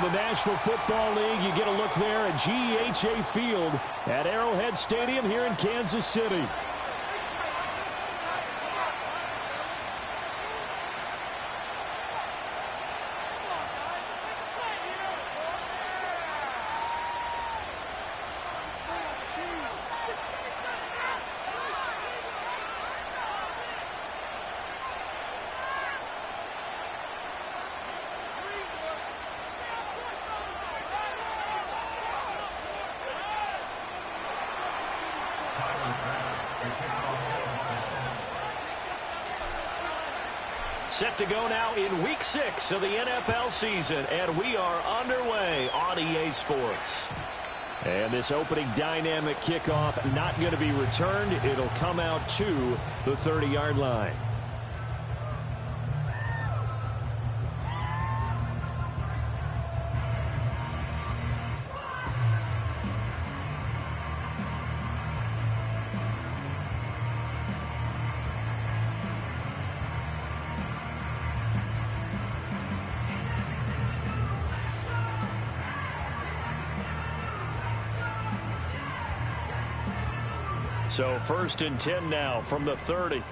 the National Football League. You get a look there at GEHA Field at Arrowhead Stadium here in Kansas City. Set to go now in Week 6 of the NFL season, and we are underway on EA Sports. And this opening dynamic kickoff not going to be returned. It'll come out to the 30-yard line. So 1st and 10 now from the 30.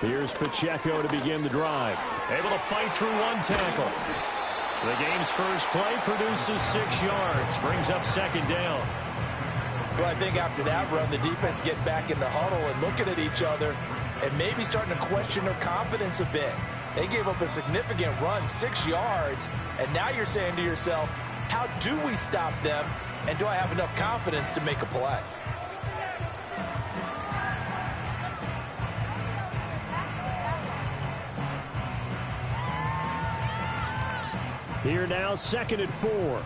Here's Pacheco to begin the drive. Able to fight through one tackle. The game's first play produces 6 yards. Brings up 2nd down. Well, I think after that run, the defense get back in the huddle and looking at each other and maybe starting to question their confidence a bit. They gave up a significant run, 6 yards, and now you're saying to yourself, how do we stop them, and do I have enough confidence to make a play? Here now, 2nd and 4.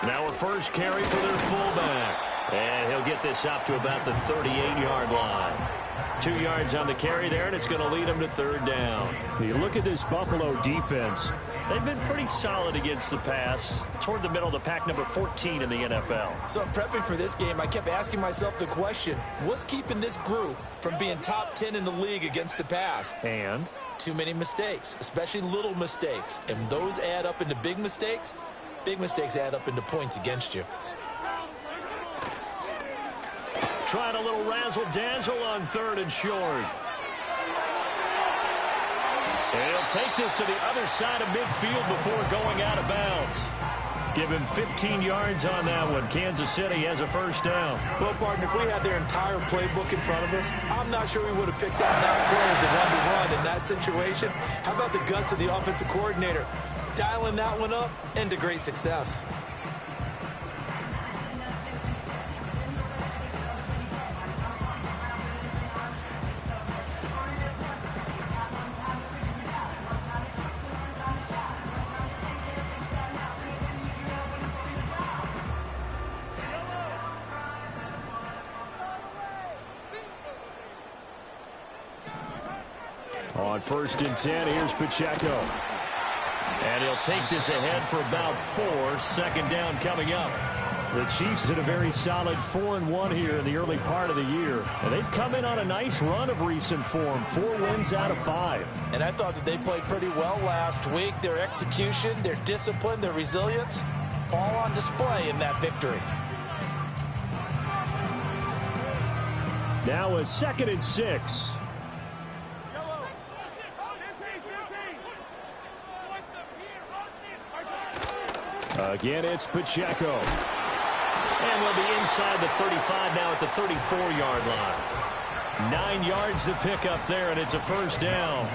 Now a first carry for their fullback. And he'll get this up to about the 38-yard line. 2 yards on the carry there, and it's going to lead him to 3rd down. You look at this Buffalo defense. They've been pretty solid against the pass. Toward the middle of the pack, number 14 in the NFL. So I'm prepping for this game. I kept asking myself the question, what's keeping this group from being top 10 in the league against the pass? And? Too many mistakes, especially little mistakes. And those add up into big mistakes. Big mistakes add up into points against you. Trying a little razzle-dazzle on 3rd and short. And he'll take this to the other side of midfield before going out of bounds. Give him 15 yards on that one. Kansas City has a 1st down. Well, partner, if we had their entire playbook in front of us, I'm not sure we would have picked out that play as the one to run in that situation. How about the guts of the offensive coordinator? Dialing that one up into great success. On 1st and 10, here's Pacheco. And he'll take this ahead for about 4. 2nd down coming up. The Chiefs in a very solid 4-1 here in the early part of the year. And they've come in on a nice run of recent form. 4 wins out of 5. And I thought that they played pretty well last week. Their execution, their discipline, their resilience, all on display in that victory. Now a 2nd and 6. Again, it's Pacheco. And they'll be inside the 35 now at the 34-yard line. 9 yards to pick up there, and it's a 1st down.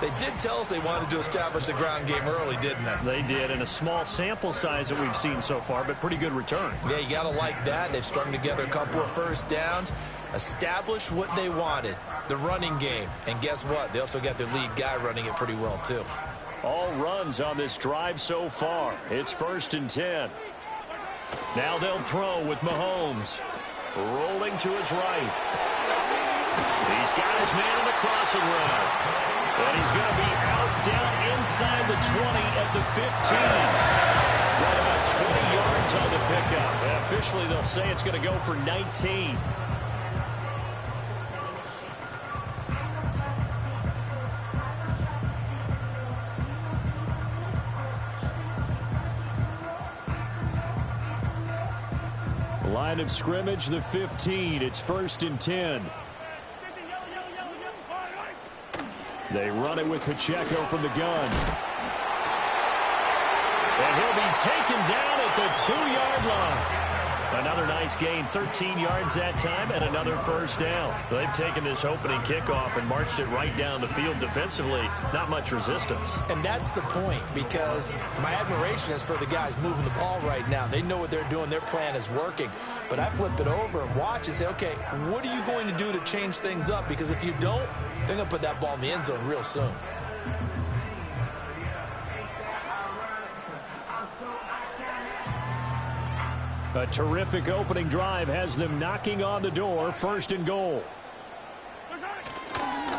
They did tell us they wanted to establish the ground game early, didn't they? They did, in a small sample size that we've seen so far, but pretty good return. Yeah, you got to like that. They've strung together a couple of 1st downs, established what they wanted, the running game. And guess what? They also got their lead guy running it pretty well, too. All runs on this drive so far. It's 1st and 10. Now they'll throw with Mahomes. Rolling to his right. He's got his man on the crossing route. And he's going to be out down inside the 20 at the 15. Right about 20 yards on the pickup. And officially, they'll say it's going to go for 19. Line of scrimmage, the 15. It's 1st and 10. They run it with Pacheco from the gun. And he'll be taken down at the 2-yard line. Another nice gain, 13 yards that time, and another first down. They've taken this opening kickoff and marched it right down the field defensively. Not much resistance. And that's the point, because my admiration is for the guys moving the ball right now. They know what they're doing. Their plan is working. But I flip it over and watch and say, okay, what are you going to do to change things up? Because if you don't, they're going to put that ball in the end zone real soon. A terrific opening drive has them knocking on the door. 1st and goal.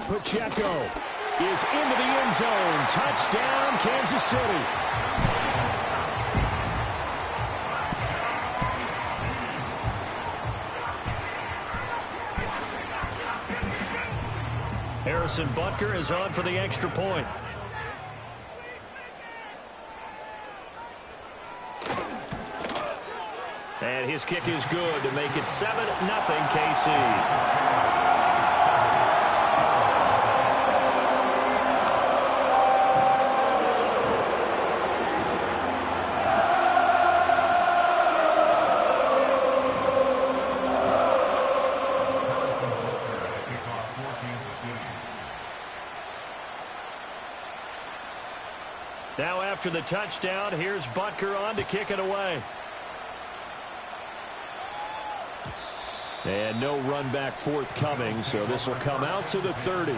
Pacheco is into the end zone. Touchdown, Kansas City. Harrison Butker is on for the extra point. And his kick is good to make it 7-0 KC. Now after the touchdown, here's Butker on to kick it away. And no run back forthcoming, so this will come out to the 30.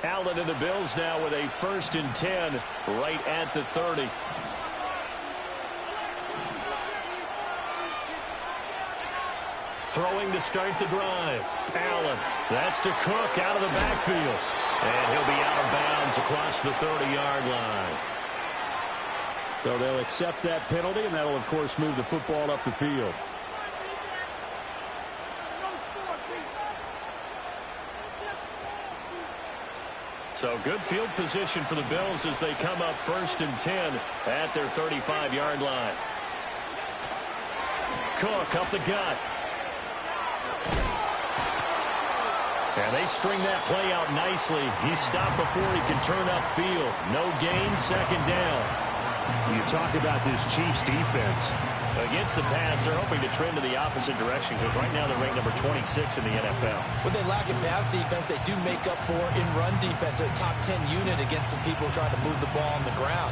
Allen and the Bills now with a 1st and 10 right at the 30. Throwing to start the drive. Allen. That's to Cook out of the backfield. And he'll be out of bounds across the 30-yard line. So they'll accept that penalty, and that'll, of course, move the football up the field. So good field position for the Bills as they come up 1st and 10 at their 35-yard line. Cook up the gut. And they string that play out nicely. He's stopped before he can turn upfield. No gain, 2nd down. You talk about this Chiefs defense. Against the pass, they're hoping to trend in the opposite direction because right now they're ranked number 26 in the NFL. When they lack in pass defense, they do make up for in run defense. They're a top 10 unit against some people trying to move the ball on the ground.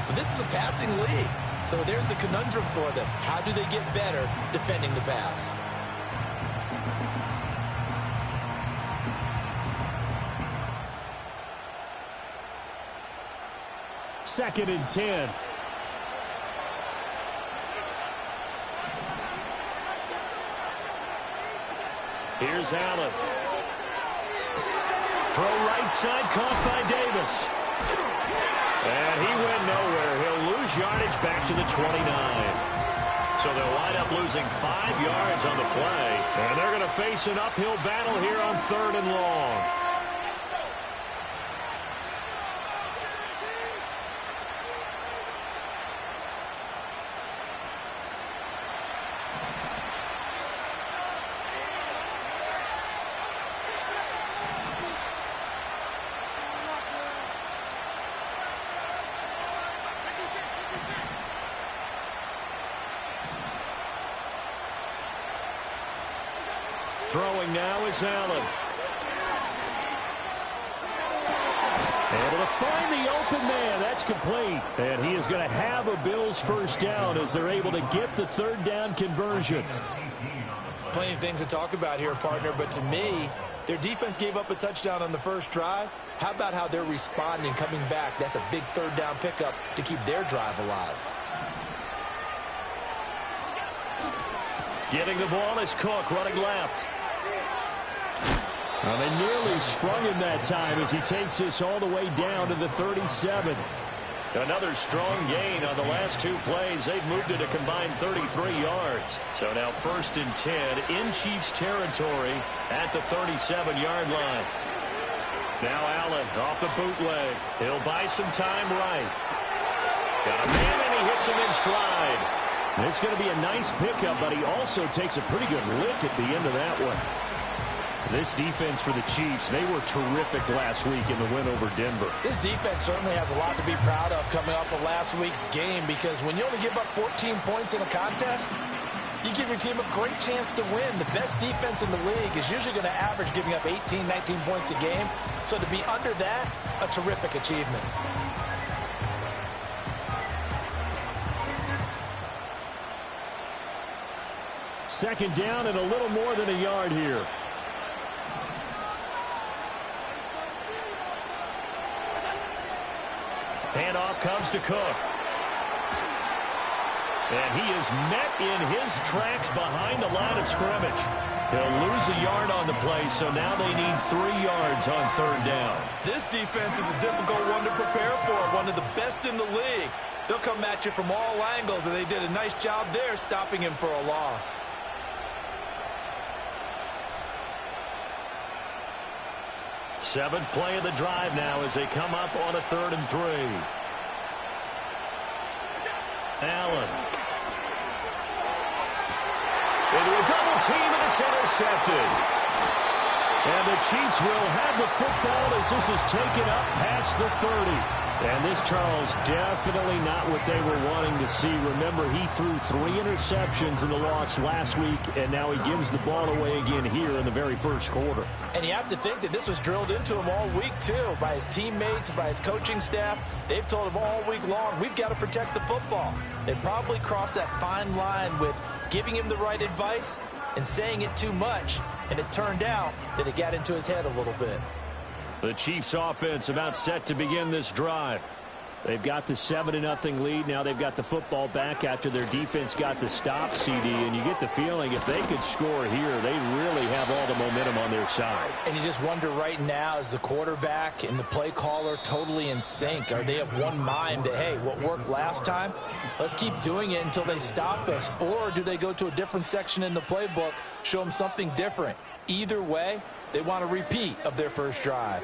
But this is a passing league. So there's a conundrum for them. How do they get better defending the pass? Second and 10. Here's Allen. Throw right side, caught by Davis. And he went nowhere. He'll lose yardage back to the 29. So they'll wind up losing 5 yards on the play. And they're going to face an uphill battle here on 3rd and long. Throwing now is Allen. Able to find the open man. That's complete. And he is going to have a Bills first down as they're able to get the third down conversion. Plenty of things to talk about here, partner, but to me, their defense gave up a touchdown on the first drive. How about how they're responding, coming back? That's a big third down pickup to keep their drive alive. Getting the ball is Cook running left. Well, they nearly sprung him that time as he takes this all the way down to the 37. Another strong gain on the last two plays. They've moved it a combined 33 yards. So now 1st and 10 in Chiefs territory at the 37-yard line. Now Allen off the bootleg. He'll buy some time right. Got a man and he hits him in stride. It's going to be a nice pickup, but he also takes a pretty good lick at the end of that one. This defense for the Chiefs, they were terrific last week in the win over Denver. This defense certainly has a lot to be proud of coming off of last week's game, because when you only give up 14 points in a contest, you give your team a great chance to win. The best defense in the league is usually going to average giving up 18, 19 points a game. So to be under that, a terrific achievement. Second down and a little more than a yard here. Handoff comes to Cook. And he is met in his tracks behind the line of scrimmage. He'll lose a yard on the play, so now they need 3 yards on third down. This defense is a difficult one to prepare for, one of the best in the league. They'll come at you from all angles, and they did a nice job there stopping him for a loss. Seventh play of the drive now as they come up on a 3rd and 3. Allen. Into a double team, and it's intercepted. And the Chiefs will have the football as this is taken up past the 30. And this, Charles, definitely not what they were wanting to see. Remember, he threw 3 interceptions in the loss last week, and now he gives the ball away again here in the very first quarter. And you have to think that this was drilled into him all week, too, by his teammates, by his coaching staff. They've told him all week long, we've got to protect the football. They probably crossed that fine line with giving him the right advice and saying it too much, and it turned out that it got into his head a little bit. The Chiefs offense about set to begin this drive. They've got the 7-0 lead. Now they've got the football back after their defense got the stop, CD. And you get the feeling if they could score here, they really have all the momentum on their side. And you just wonder right now, is the quarterback and the play caller totally in sync? Are they of one mind that, hey, what worked last time, let's keep doing it until they stop us? Or do they go to a different section in the playbook, show them something different? Either way, they want a repeat of their first drive.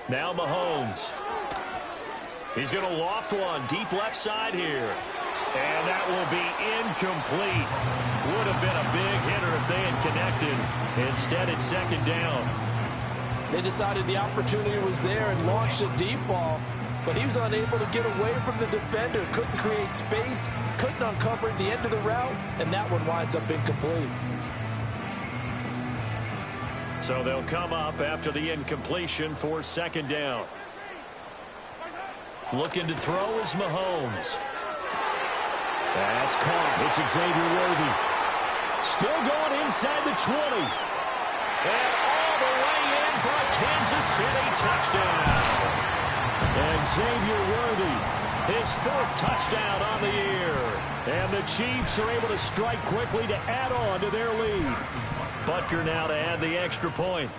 Now Mahomes. He's going to loft one deep left side here. And that will be incomplete. Would have been a big hitter if they had connected. Instead, it's 2nd down. They decided the opportunity was there and launched a deep ball, but he was unable to get away from the defender. Couldn't create space, couldn't uncover the end of the route, and that one winds up incomplete. So they'll come up after the incompletion for 2nd down. Looking to throw is Mahomes. That's caught. It's Xavier Worthy. Still going inside the 20. And all the way in for a Kansas City touchdown. And Xavier Worthy, his 4th touchdown on the year. And the Chiefs are able to strike quickly to add on to their lead. Butker now to add the extra point.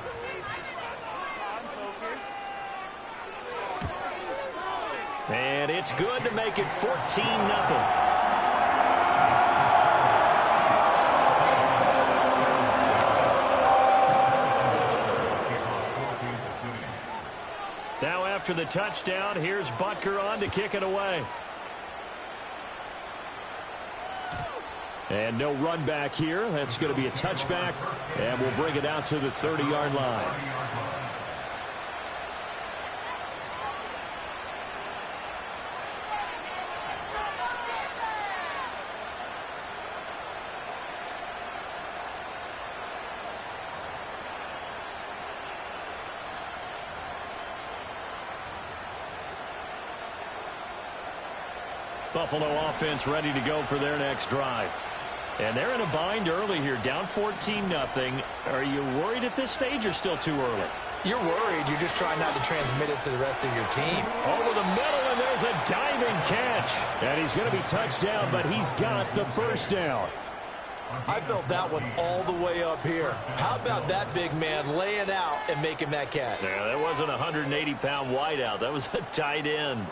And it's good to make it 14-0. after the touchdown. Here's Butker on to kick it away. And no run back here. That's going to be a touchback, and we'll bring it out to the 30-yard line. Buffalo offense ready to go for their next drive. And they're in a bind early here, down 14-0. Are you worried at this stage or still too early? You're worried. You're just trying not to transmit it to the rest of your team. Over the middle, and there's a diving catch. And he's going to be touched down, but he's got the first down. I felt that one all the way up here. How about that big man laying out and making that catch? Yeah, that wasn't a 180-pound wideout. That was a tight end.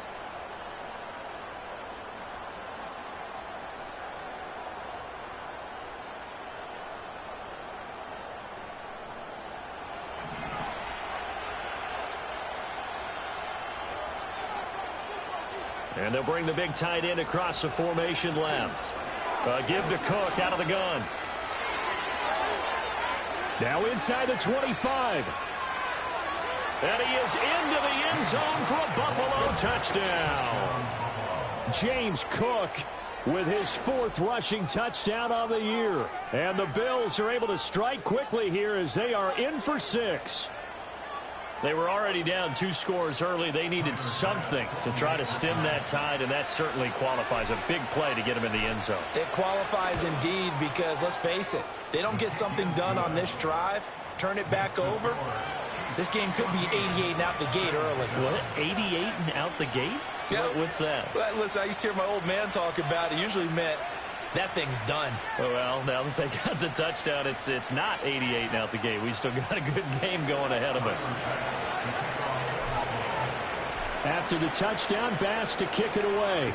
And they'll bring the big tight end across the formation left. Give to Cook out of the gun. Now inside the 25. And he is into the end zone for a Buffalo touchdown. James Cook with his 4th rushing touchdown of the year. And the Bills are able to strike quickly here as they are in for 6. They were already down 2 scores early. They needed something to try to stem that tide, and that certainly qualifies. A big play to get them in the end zone. It qualifies indeed because, let's face it, they don't get something done on this drive, turn it back over, this game could be 88 and out the gate early. What? 88 and out the gate? Yeah. What's that? Well, listen, I used to hear my old man talk about it. Usually meant that thing's done. Well, now that they got the touchdown, it's not 88 and out the gate. We still got a good game going ahead of us. After the touchdown, Bass to kick it away.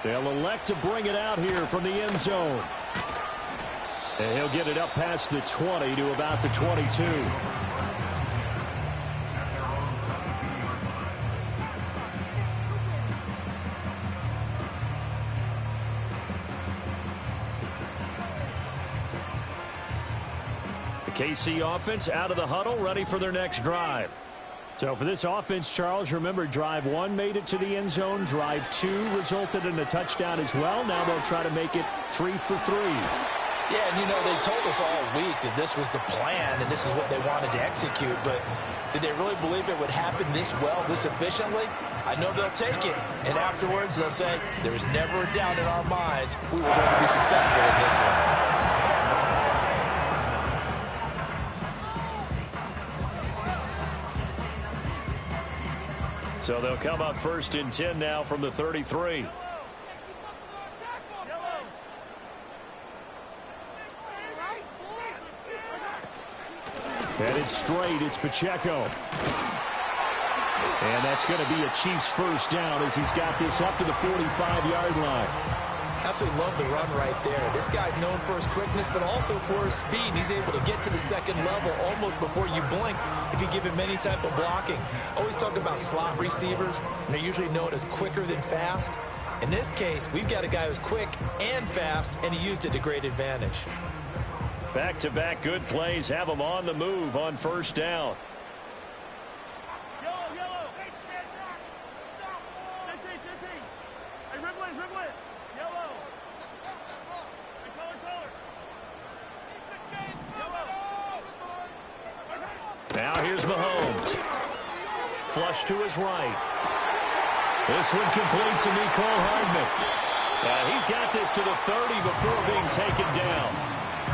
They'll elect to bring it out here from the end zone. And he'll get it up past the 20 to about the 22. KC offense out of the huddle, ready for their next drive. So for this offense, Charles, remember drive 1 made it to the end zone. Drive 2 resulted in a touchdown as well. Now they'll try to make it 3 for 3. Yeah, and you know, they told us all week that this was the plan and this is what they wanted to execute, but did they really believe it would happen this well, this efficiently? I know they'll take it, and afterwards they'll say, there was never a doubt in our minds we were going to be successful in this one. So they'll come up 1st and 10 now from the 33. Headed straight, it's Pacheco. And that's going to be a Chiefs first down as he's got this up to the 45-yard line. Absolutely love the run right there. This guy's known for his quickness, but also for his speed. He's able to get to the second level almost before you blink if you give him any type of blocking. Always talk about slot receivers, and they're usually known as quicker than fast. In this case, we've got a guy who's quick and fast, and he used it to great advantage. Back-to-back good plays have him on the move on 1st down. Now here's Mahomes. Flush to his right. This one complete to Mecole Hardman. He's got this to the 30 before being taken down.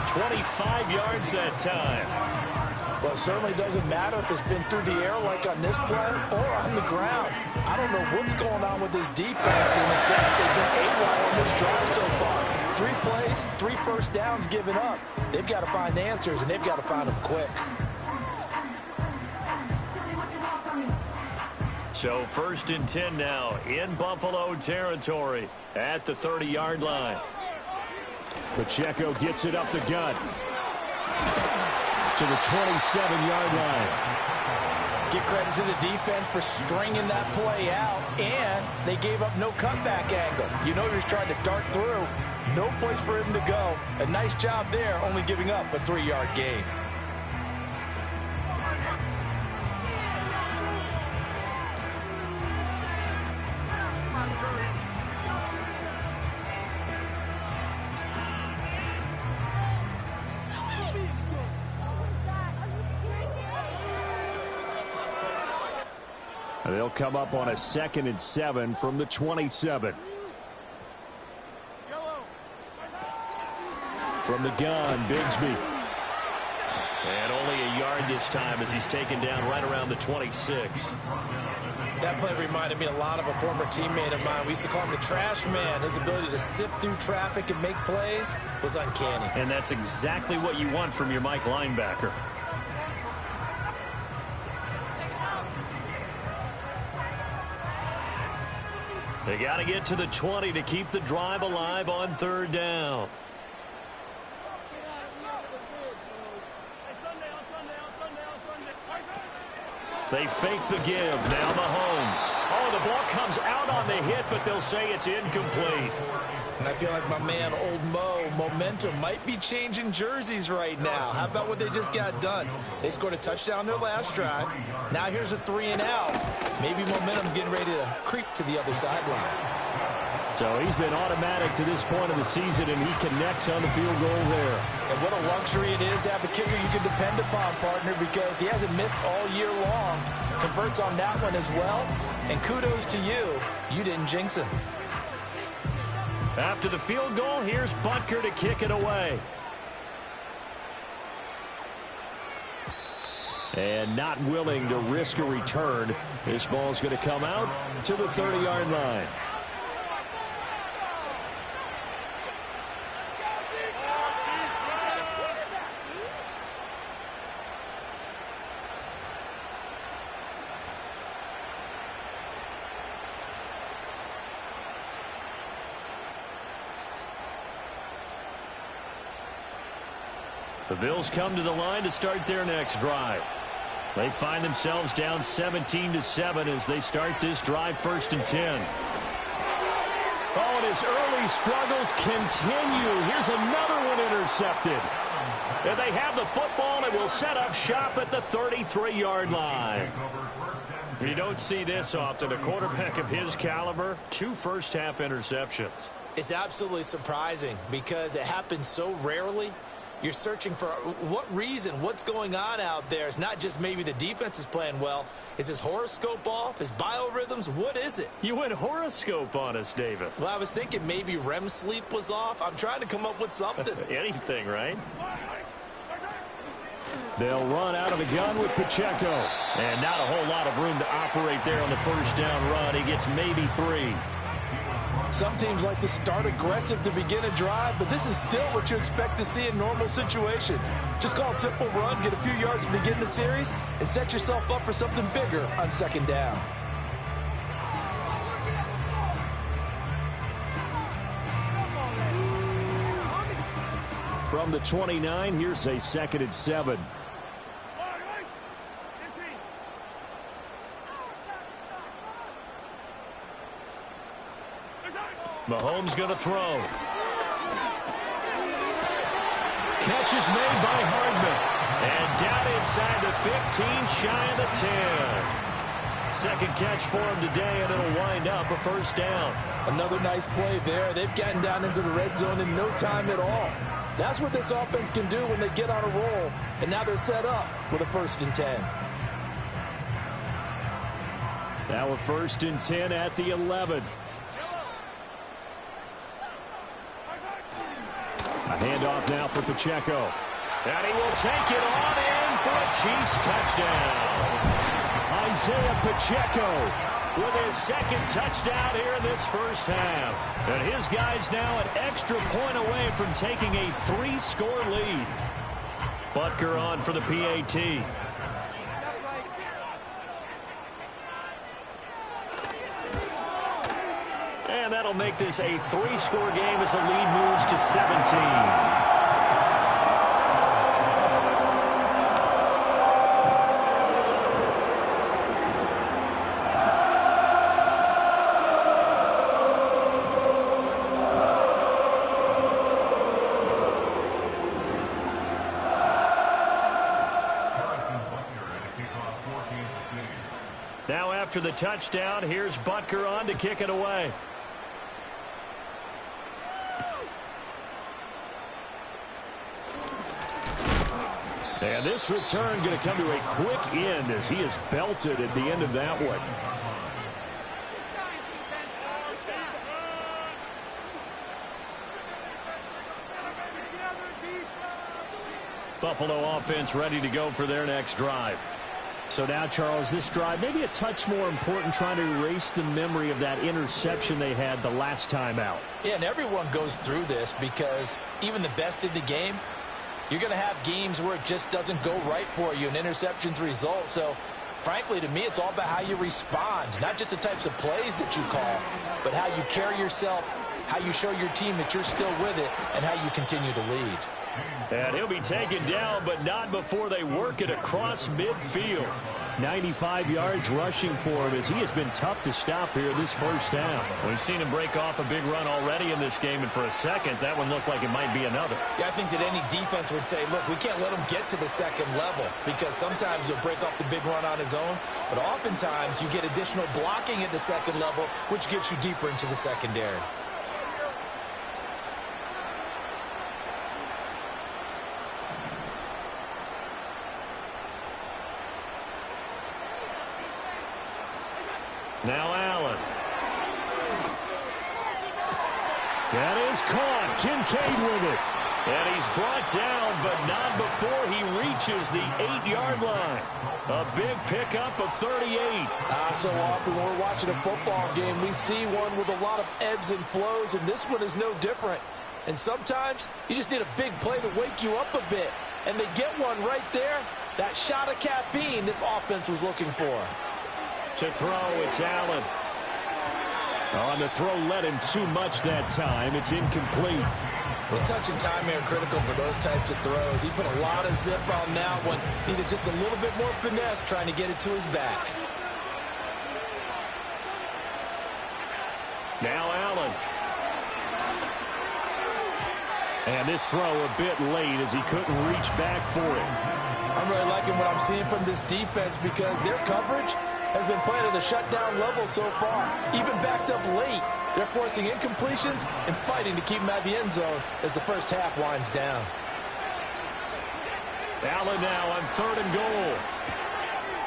25 yards that time. Well, it certainly doesn't matter if it's been through the air like on this play or on the ground. I don't know what's going on with this defense in the sense they've been AWOL on this drive so far. 3 plays, 3 first downs given up. They've got to find answers, and they've got to find them quick. So 1st and 10 now in Buffalo territory at the 30-yard line. Pacheco gets it up the gut. to the 27-yard line. Give credit to the defense for stringing that play out, and they gave up no cutback angle. You know he was trying to dart through. No place for him to go. A nice job there, only giving up a 3-yard gain. They'll come up on a 2nd and 7 from the 27. From the gun, Bigsby. And only a yard this time as he's taken down right around the 26. That play reminded me a lot of a former teammate of mine. We used to call him the trash man. His ability to sift through traffic and make plays was uncanny. And that's exactly what you want from your Mike linebacker. They got to get to the 20 to keep the drive alive on 3rd down. They fake the give. Now Mahomes. Oh, the ball comes out on the hit, but they'll say it's incomplete. And I feel like my man, Old Mo, momentum might be changing jerseys right now. How about what they just got done? They scored a touchdown their last drive. Now here's a 3-and-out. Maybe momentum's getting ready to creep to the other sideline. So he's been automatic to this point of the season, and he connects on the field goal there. And what a luxury it is to have a kicker you can depend upon, partner, because he hasn't missed all year long. Converts on that one as well. And kudos to you. You didn't jinx him. After the field goal, here's Butker to kick it away. And not willing to risk a return. This ball's going to come out to the 30-yard line. The Bills come to the line to start their next drive. They find themselves down 17-7 as they start this drive 1st and 10. Oh, and his early struggles continue. Here's another one intercepted. And they have the football and will set up shop at the 33-yard line. You don't see this often. A quarterback of his caliber, 2 first-half interceptions. It's absolutely surprising because it happens so rarely. You're searching for what reason, what's going on out there. It's not just maybe the defense is playing well. Is his horoscope off? His biorhythms? What is it? You went horoscope on us, Davis. Well, I was thinking maybe REM sleep was off. I'm trying to come up with something. Anything, right? They'll run out of the gun with Pacheco. And not a whole lot of room to operate there on the first down run. He gets maybe 3. Some teams like to start aggressive to begin a drive, but this is still what you expect to see in normal situations. Just call a simple run, get a few yards to begin the series, and set yourself up for something bigger on 2nd down. From the 29, here's a 2nd and 7. Mahomes going to throw. Catch is made by Hardman. And down inside the 15, shy of the 10. 2nd catch for him today, and it'll wind up a 1st down. Another nice play there. They've gotten down into the red zone in no time at all. That's what this offense can do when they get on a roll. And now they're set up with a 1st and 10. Now a 1st and 10 at the 11. A handoff now for Pacheco. And he will take it on in for a Chiefs touchdown. Isaiah Pacheco with his 2nd touchdown here in this first half. And his guys now an extra point away from taking a 3-score lead. Butker on for the PAT. And that'll make this a 3-score game as the lead moves to 17. Now after the touchdown, here's Butker on to kick it away. And this return going to come to a quick end as he is belted at the end of that one. Buffalo offense ready to go for their next drive. So now, Charles, this drive maybe a touch more important, trying to erase the memory of that interception they had the last time out. Yeah, and everyone goes through this because even the best in the game, you're going to have games where it just doesn't go right for you, and interceptions result. So, frankly, to me, it's all about how you respond, not just the types of plays that you call, but how you carry yourself, how you show your team that you're still with it, and how you continue to lead. And he'll be taken down, but not before they work it across midfield. 95 yards rushing for him as he has been tough to stop here this first half. We've seen him break off a big run already in this game, and for a second, that one looked like it might be another. Yeah, I think that any defense would say, look, we can't let him get to the second level because sometimes he'll break off the big run on his own, but oftentimes you get additional blocking at the second level, which gets you deeper into the secondary. Now Allen. That is caught. Kincaid with it. And he's brought down, but not before he reaches the 8-yard line. A big pickup of 38. So often when we're watching a football game, we see one with a lot of ebbs and flows, and this one is no different. And sometimes you just need a big play to wake you up a bit. And they get one right there. That shot of caffeine this offense was looking for. To throw, it's Allen. On the throw, led him too much that time. It's incomplete. Well, touch and time are critical for those types of throws. He put a lot of zip on that one. Needed just a little bit more finesse trying to get it to his back. Now Allen. And this throw a bit late as he couldn't reach back for it. I'm really liking what I'm seeing from this defense because their coverage has been playing at a shutdown level so far. Even backed up late, they're forcing incompletions and fighting to keep them out of the end zone as the first half winds down. Allen now on 3rd and goal.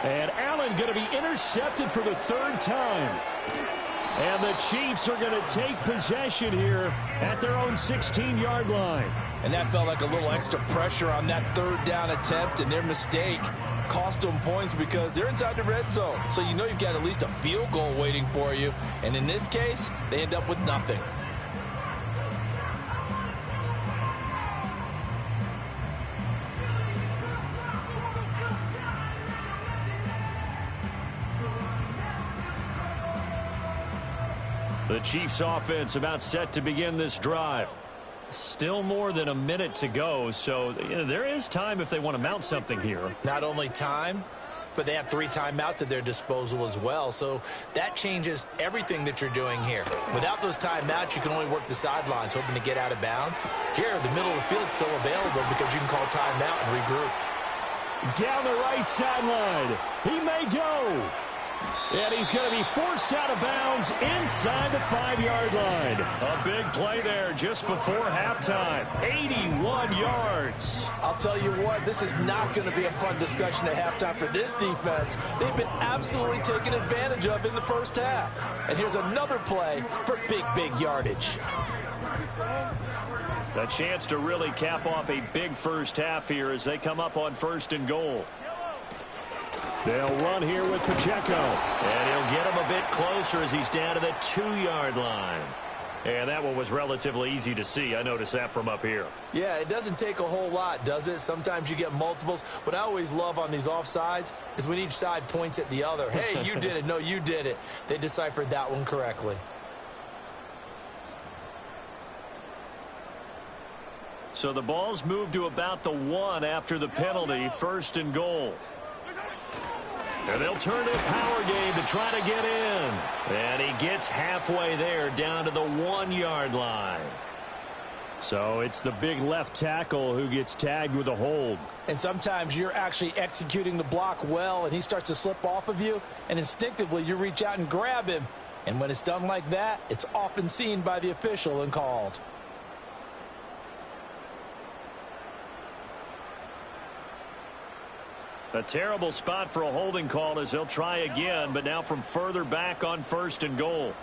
And Allen going to be intercepted for the 3rd time. And the Chiefs are going to take possession here at their own 16-yard line. And that felt like a little extra pressure on that 3rd down attempt, and their mistake cost them points because they're inside the red zone. So you know you've got at least a field goal waiting for you. And in this case, they end up with nothing. The Chiefs offense about set to begin this drive. Still more than a minute to go, so there is time if they want to mount something here. Not only time, but they have 3 timeouts at their disposal as well, so that changes everything that you're doing here. Without those timeouts, you can only work the sidelines, hoping to get out of bounds. Here, the middle of the field is still available because you can call timeout and regroup. Down the right sideline. He may go. And he's going to be forced out of bounds inside the 5-yard line. A big play there just before halftime. 81 yards. I'll tell you what, this is not going to be a fun discussion at halftime for this defense. They've been absolutely taken advantage of in the first half. And here's another play for big yardage. A chance to really cap off a big first half here as they come up on 1st and goal. They'll run here with Pacheco. And he'll get him a bit closer as he's down to the 2-yard line. And that one was relatively easy to see. I noticed that from up here. Yeah, it doesn't take a whole lot, does it? Sometimes you get multiples. What I always love on these offsides is when each side points at the other. Hey, you did it. No, you did it. They deciphered that one correctly. So the ball's moved to about the 1 after the penalty. 1st and goal. And they'll turn to a power game to try to get in. And he gets halfway there down to the 1-yard line. So it's the big left tackle who gets tagged with a hold. And sometimes you're actually executing the block well, and he starts to slip off of you, and instinctively you reach out and grab him. And when it's done like that, it's often seen by the official and called. A terrible spot for a holding call as they'll try again, but now from further back on 1st and goal.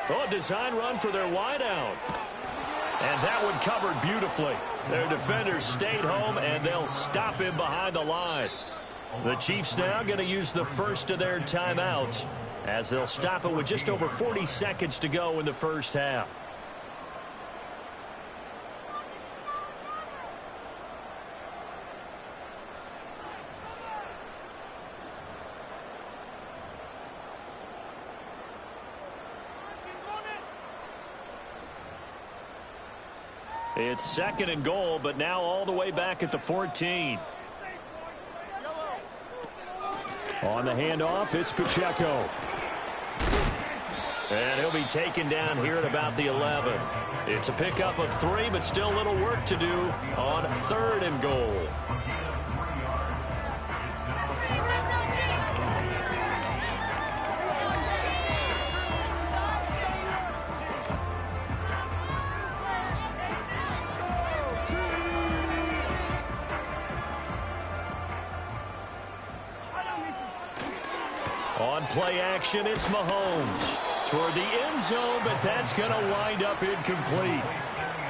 Oh, a design run for their wideout. And that one covered beautifully. Their defenders stayed home, and they'll stop him behind the line. The Chiefs now going to use the first of their timeouts as they'll stop it with just over 40 seconds to go in the first half. It's 2nd and goal, but now all the way back at the 14. On the handoff, it's Pacheco. And he'll be taken down here at about the 11. It's a pickup of 3, but still a little work to do on 3rd and goal. On play action, it's Mahomes toward the end zone, but that's going to wind up incomplete.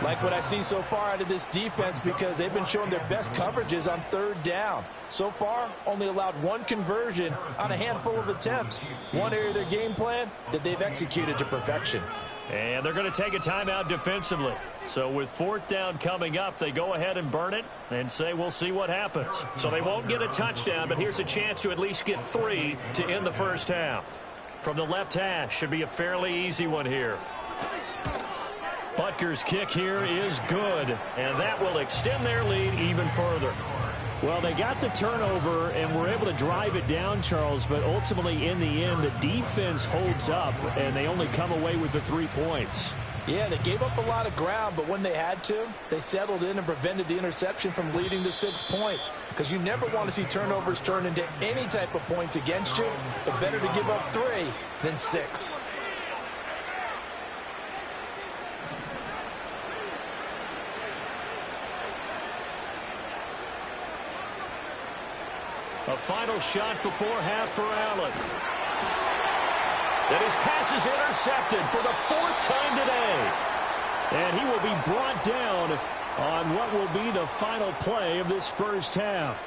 Like what I see so far out of this defense, because they've been showing their best coverages on 3rd down. So far, only allowed 1 conversion on a handful of attempts. One area of their game plan that they've executed to perfection. And they're going to take a timeout defensively. So with 4th down coming up, they go ahead and burn it and say we'll see what happens. So they won't get a touchdown, but here's a chance to at least get 3 to end the first half. From the left hash, should be a fairly easy one here. Butker's kick here is good, and that will extend their lead even further. Well, they got the turnover and were able to drive it down, Charles, but ultimately in the end, the defense holds up, and they only come away with the 3 points. Yeah, they gave up a lot of ground, but when they had to, they settled in and prevented the interception from leading to 6 points. Because you never want to see turnovers turn into any type of points against you, but better to give up 3 than 6. A final shot before half for Allen. And his pass is intercepted for the 4th time today. And he will be brought down on what will be the final play of this first half.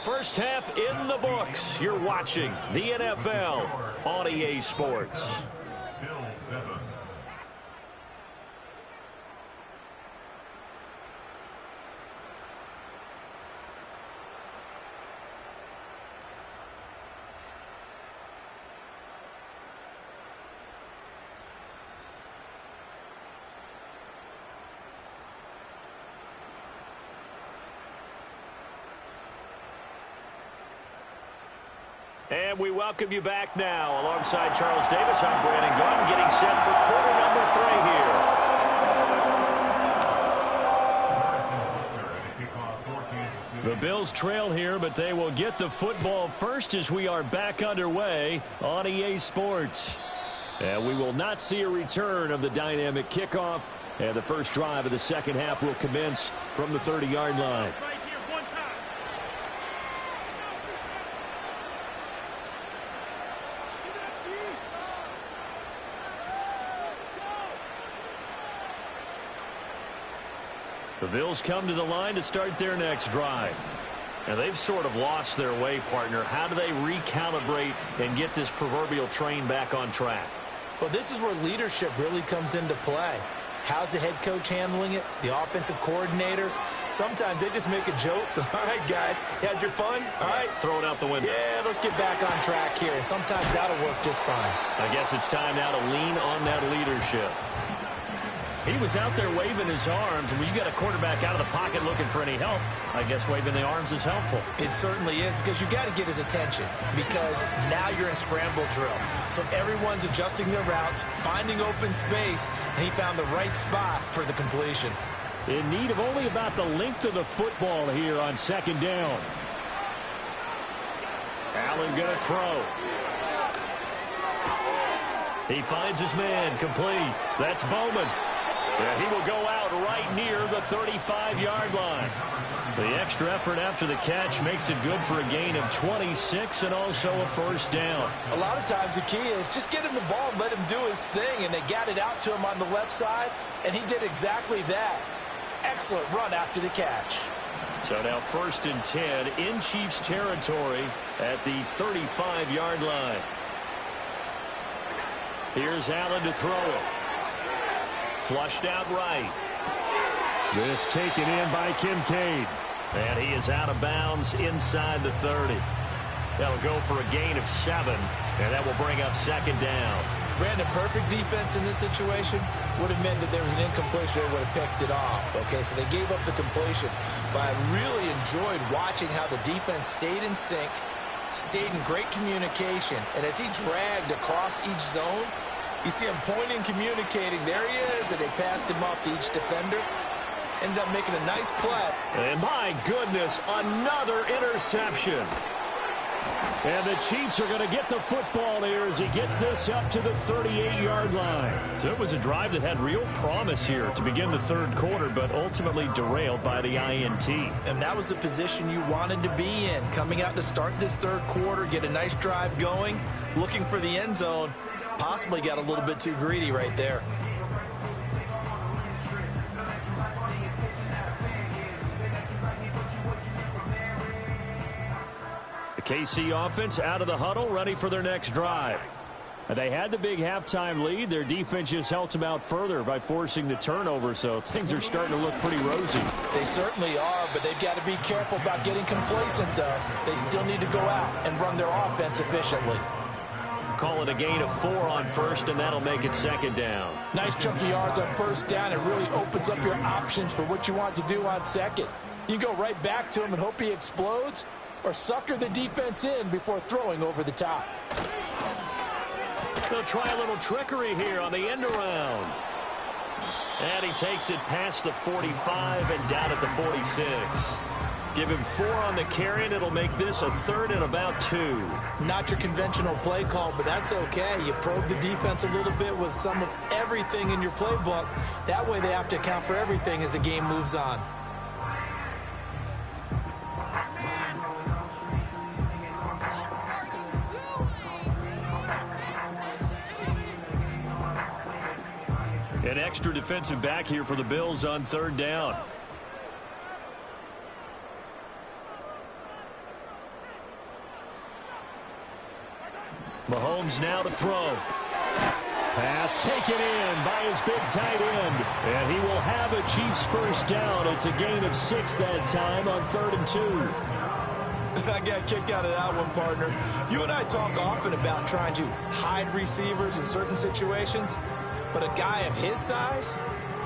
First half in the books. You're watching the NFL on EA Sports. And we welcome you back now. Alongside Charles Davis, I'm Brandon Gaudin, getting set for quarter number 3 here. The Bills trail here, but they will get the football first as we are back underway on EA Sports. And we will not see a return of the dynamic kickoff, and the first drive of the second half will commence from the 30-yard line. The Bills come to the line to start their next drive. And they've sort of lost their way, partner. How do they recalibrate and get this proverbial train back on track? Well, this is where leadership really comes into play. How's the head coach handling it? The offensive coordinator? Sometimes they just make a joke. All right, guys, you had your fun? All right. Throw it out the window. Yeah, let's get back on track here. And sometimes that'll work just fine. I guess it's time now to lean on that leadership. He was out there waving his arms, and when you got a quarterback out of the pocket looking for any help, I guess waving the arms is helpful. It certainly is, because you got to get his attention, because now you're in scramble drill. So everyone's adjusting their routes, finding open space, and he found the right spot for the completion. In need of only about the length of the football here on second down. Allen going to throw. He finds his man, complete. That's Bowman. And he will go out right near the 35-yard line. The extra effort after the catch makes it good for a gain of 26 and also a first down. A lot of times the key is just get him the ball and let him do his thing, and they got it out to him on the left side, and he did exactly that. Excellent run after the catch. So now 1st and 10 in Chiefs territory at the 35-yard line. Here's Allen to throw it. Flushed out right. This taken in by Kincaid. And he is out of bounds inside the 30. That'll go for a gain of 7, and that will bring up second down. Brandon, perfect defense in this situation would have meant that there was an incompletion. They would have picked it off. Okay, so they gave up the completion. But I really enjoyed watching how the defense stayed in sync, stayed in great communication, and as he dragged across each zone, you see him pointing, communicating. There he is, and they passed him off to each defender. Ended up making a nice play. And my goodness, another interception. And the Chiefs are going to get the football here as he gets this up to the 38-yard line. So it was a drive that had real promise here to begin the third quarter, but ultimately derailed by the INT. And that was the position you wanted to be in. Coming out to start this third quarter, get a nice drive going, looking for the end zone. Possibly got a little bit too greedy right there. The KC offense out of the huddle, ready for their next drive. They had the big halftime lead. Their defense just helped them out further by forcing the turnover, so things are starting to look pretty rosy. They certainly are, but they've got to be careful about getting complacent, though. They still need to go out and run their offense efficiently. Call it a gain of 4 on first, and that'll make it second down. Nice chunk of yards on first down. It really opens up your options for what you want to do on second. You go right back to him and hope he explodes, or sucker the defense in before throwing over the top. They'll try a little trickery here on the end around. And he takes it past the 45 and down at the 46. Give him 4 on the carry, and it'll make this a 3rd and about 2. Not your conventional play call, but that's okay. You probe the defense a little bit with some of everything in your playbook. That way they have to account for everything as the game moves on. An extra defensive back here for the Bills on 3rd down. Mahomes now to throw. Pass taken in by his big tight end. And he will have a Chiefs first down. It's a gain of 6 that time on 3rd and 2. I got a kick out of that one, partner. You and I talk often about trying to hide receivers in certain situations. But a guy of his size,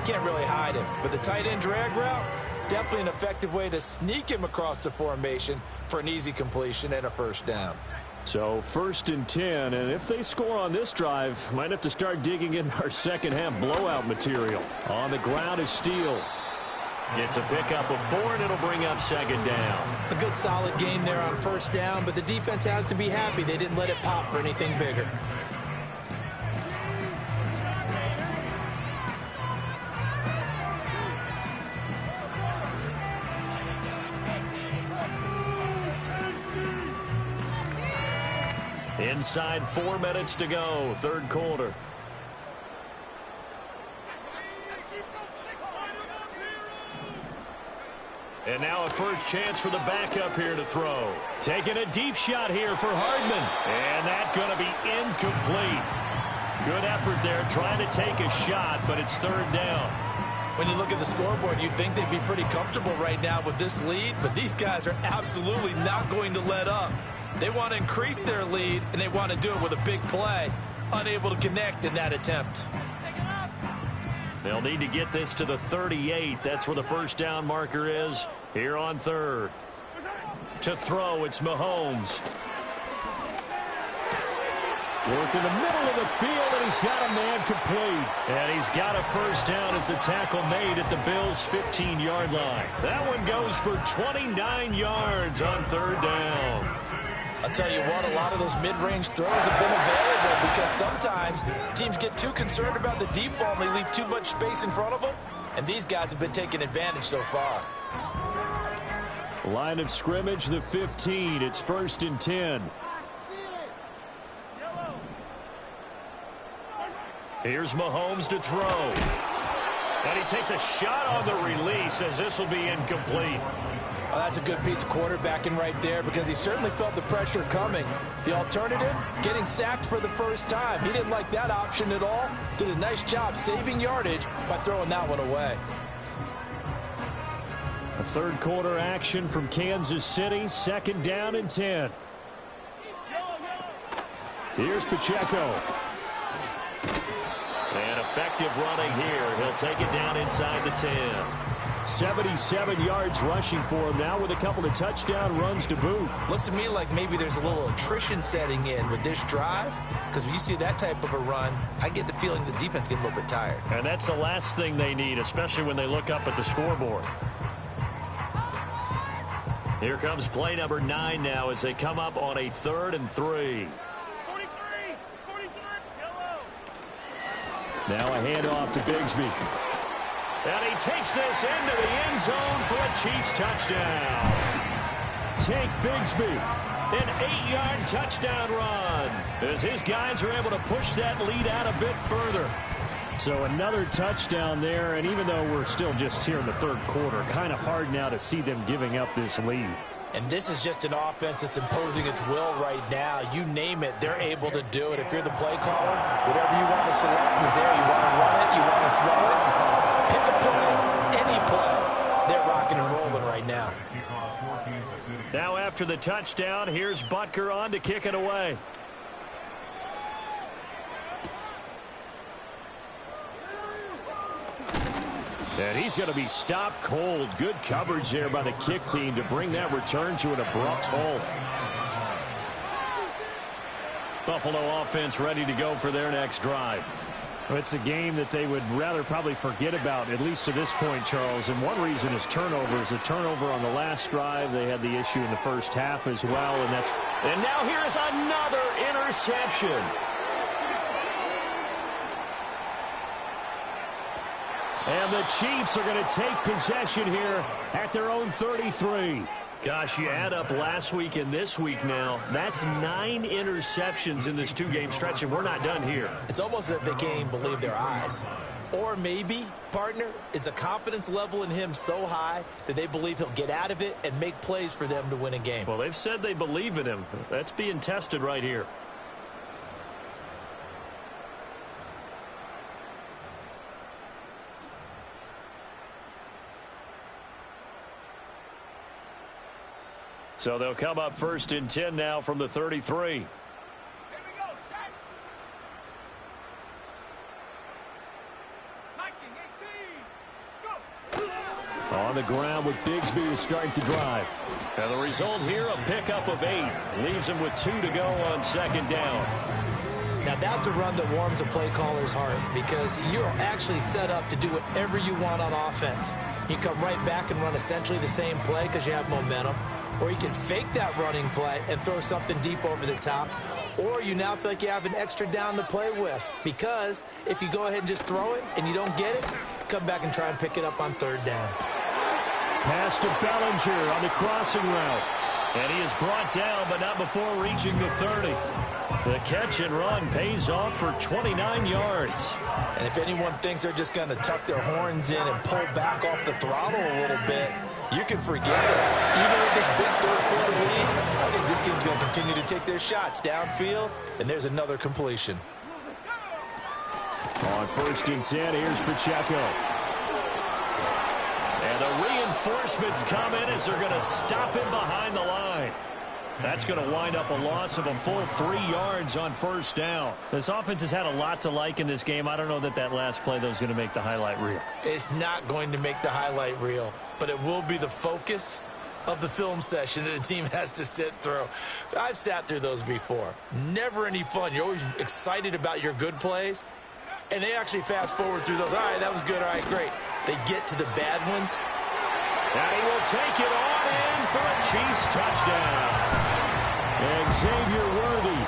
can't really hide him. But the tight end drag route, definitely an effective way to sneak him across the formation for an easy completion and a first down. So 1st and 10, and if they score on this drive, might have to start digging in our second half blowout material. On the ground is Steele. Gets a pickup of 4, and it'll bring up second down. A good solid game there on first down, but the defense has to be happy they didn't let it pop for anything bigger. Inside 4 minutes to go, third quarter. And now a first chance for the backup here to throw. Taking a deep shot here for Hardman. And that's going to be incomplete. Good effort there trying to take a shot, but it's 3rd down. When you look at the scoreboard, you'd think they'd be pretty comfortable right now with this lead, but these guys are absolutely not going to let up. They want to increase their lead, and they want to do it with a big play. Unable to connect in that attempt. They'll need to get this to the 38. That's where the first down marker is here on third. To throw, it's Mahomes. Work in the middle of the field, and he's got a man complete. And he's got a first down as the tackle made at the Bills' 15-yard line. That one goes for 29 yards on third down. I'll tell you what, a lot of those mid-range throws have been available because sometimes teams get too concerned about the deep ball and they leave too much space in front of them. And these guys have been taking advantage so far. Line of scrimmage, the 15. It's 1st and 10. Here's Mahomes to throw. And he takes a shot on the release as this will be incomplete. Well, that's a good piece of quarterbacking right there because he certainly felt the pressure coming. The alternative, getting sacked for the first time. He didn't like that option at all. Did a nice job saving yardage by throwing that one away. A third quarter action from Kansas City. 2nd down and 10. Here's Pacheco. And effective running here. He'll take it down inside the 10. 77 yards rushing for him now with a couple of touchdown runs to boot. Looks to me like maybe there's a little attrition setting in with this drive because when you see that type of a run, I get the feeling the defense gets a little bit tired. And that's the last thing they need, especially when they look up at the scoreboard. Here comes play number 9 now as they come up on a 3rd and 3. Now a handoff to Bigsby. And he takes this into the end zone for a Chiefs touchdown. Take Bigsby. An 8-yard touchdown run as his guys are able to push that lead out a bit further. So another touchdown there, and even though we're still just here in the third quarter, kind of hard now to see them giving up this lead. And this is just an offense that's imposing its will right now. You name it, they're able to do it. If you're the play caller, whatever you want to select is there. You want to run it, you want to throw it. Pick a play, any play. They're rocking and rolling right now. Now after the touchdown, here's Butker on to kick it away. And he's going to be stopped cold. Good coverage there by the kick team to bring that return to an abrupt halt. Buffalo offense ready to go for their next drive. It's a game that they would rather probably forget about, at least to this point, Charles. And one reason is turnovers. A turnover on the last drive. They had the issue in the first half as well. And now here is another interception. And the Chiefs are going to take possession here at their own 33. Gosh, you add up last week and this week now. That's 9 interceptions in this 2-game stretch, and we're not done here. It's almost as if they can't even believe their eyes. Or maybe, partner, is the confidence level in him so high that they believe he'll get out of it and make plays for them to win a game. Well, they've said they believe in him. That's being tested right here. So they'll come up 1st and 10 now from the 33. On the ground with Bigsby who's starting to drive. And the result here, a pickup of 8. Leaves him with 2 to go on 2nd down. Now that's a run that warms a play caller's heart because you're actually set up to do whatever you want on offense. You come right back and run essentially the same play because you have momentum. Or you can fake that running play and throw something deep over the top. Or you now feel like you have an extra down to play with. Because if you go ahead and just throw it and you don't get it, come back and try and pick it up on 3rd down. Pass to Bellinger on the crossing route. And he is brought down, but not before reaching the 30. The catch and run pays off for 29 yards. And if anyone thinks they're just going to tuck their horns in and pull back off the throttle a little bit, you can forget it. Even with this big third-quarter lead, I think this team's going to continue to take their shots downfield, and there's another completion. On 1st and 10, here's Pacheco. And the reinforcements come in as they're going to stop him behind the line. That's going to wind up a loss of a full 3 yards on first down. This offense has had a lot to like in this game. I don't know that that last play, though, is going to make the highlight reel. It's not going to make the highlight reel, but it will be the focus of the film session that the team has to sit through. I've sat through those before. Never any fun. You're always excited about your good plays, and they actually fast forward through those. All right, that was good. All right, great. They get to the bad ones. And he will take it on in for a Chiefs touchdown. And Xavier Worthy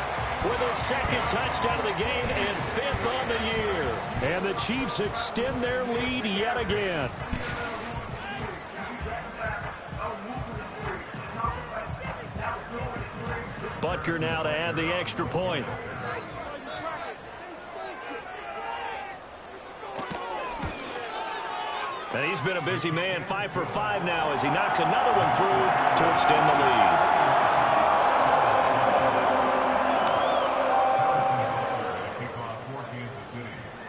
with a second touchdown of the game and 5th on the year. And the Chiefs extend their lead yet again. Butker now to add the extra point. And he's been a busy man, 5 for 5 now as he knocks another one through to extend the lead.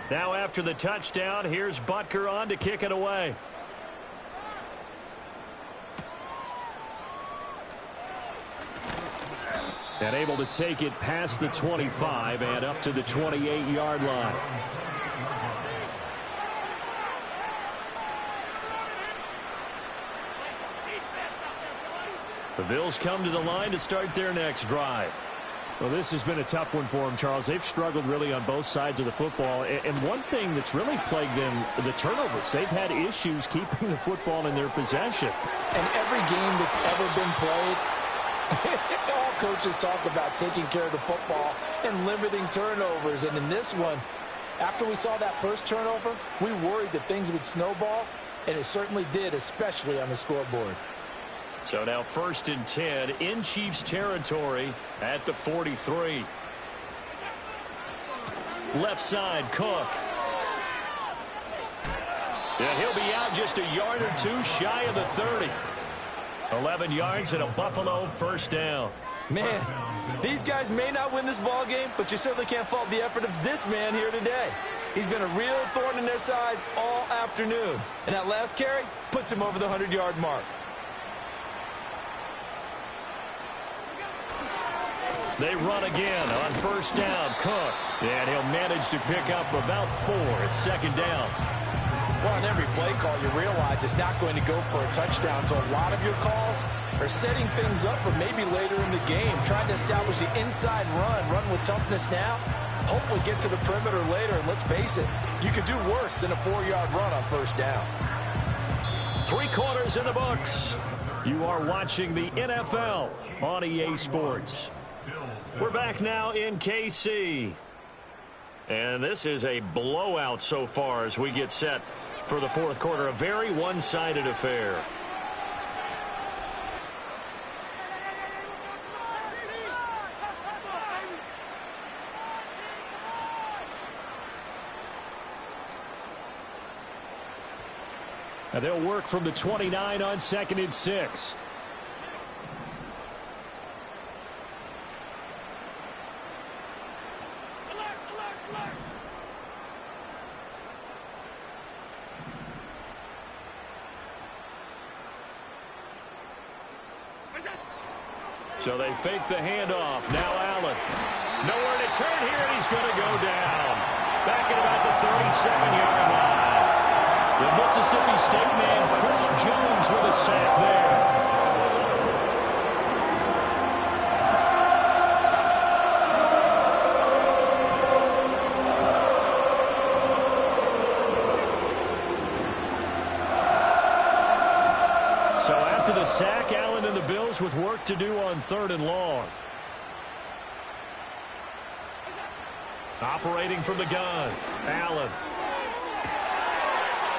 Now after the touchdown, here's Butker on to kick it away. And able to take it past the 25 and up to the 28-yard line. The Bills come to the line to start their next drive. Well, this has been a tough one for them, Charles. They've struggled really on both sides of the football. And one thing that's really plagued them, the turnovers. They've had issues keeping the football in their possession. And every game that's ever been played, all coaches talk about taking care of the football and limiting turnovers. And in this one, after we saw that first turnover, we worried that things would snowball, and it certainly did, especially on the scoreboard. So now 1st and 10 in Chiefs territory at the 43. Left side, Cook. And he'll be out just a yard or two shy of the 30. 11 yards and a Buffalo first down. Man, these guys may not win this ball game, but you certainly can't fault the effort of this man here today. He's been a real thorn in their sides all afternoon. And that last carry puts him over the 100-yard mark. They run again on first down. Cook. And he'll manage to pick up about 4. It's 2nd down. Well, on every play call, you realize it's not going to go for a touchdown. So a lot of your calls are setting things up for maybe later in the game. Trying to establish the inside run with toughness now. Hopefully get to the perimeter later. And let's face it, you could do worse than a 4-yard run on first down. 3 quarters in the books. You are watching the NFL on EA Sports. We're back now in KC. And this is a blowout so far as we get set for the 4th quarter. A very one-sided affair. And they'll work from the 29 on 2nd and 6. So they fake the handoff. Now Allen. Nowhere to turn here, and he's going to go down. Back at about the 37-yard line. The Mississippi State man, Chris Jones, with a sack there. So after the sack, Allen and the Bills with work to do on 3rd and long. Operating from the gun, Allen.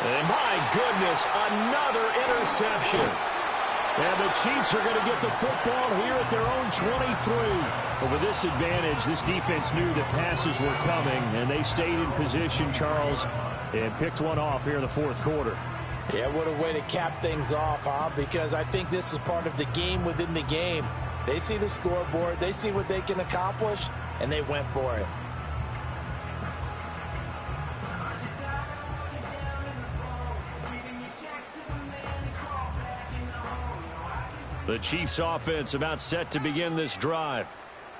And my goodness, another interception. And the Chiefs are going to get the football here at their own 23. But with this advantage, this defense knew that passes were coming, and they stayed in position, Charles, and picked one off here in the 4th quarter. Yeah, what a way to cap things off, huh? Because I think this is part of the game within the game. They see the scoreboard, they see what they can accomplish, and they went for it. The Chiefs offense about set to begin this drive.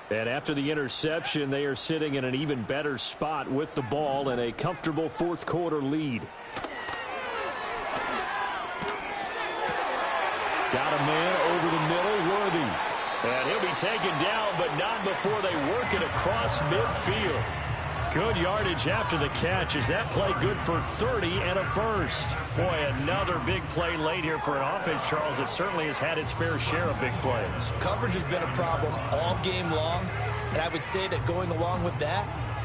And after the interception, they are sitting in an even better spot with the ball and a comfortable fourth quarter lead. Got a man over the middle, Worthy. And he'll be taken down, but not before they work it across midfield. Good yardage after the catch. Is that play good for 30 and a first? Boy, another big play late here for an offense, Charles. It certainly has had its fair share of big plays. Coverage has been a problem all game long, and I would say that going along with that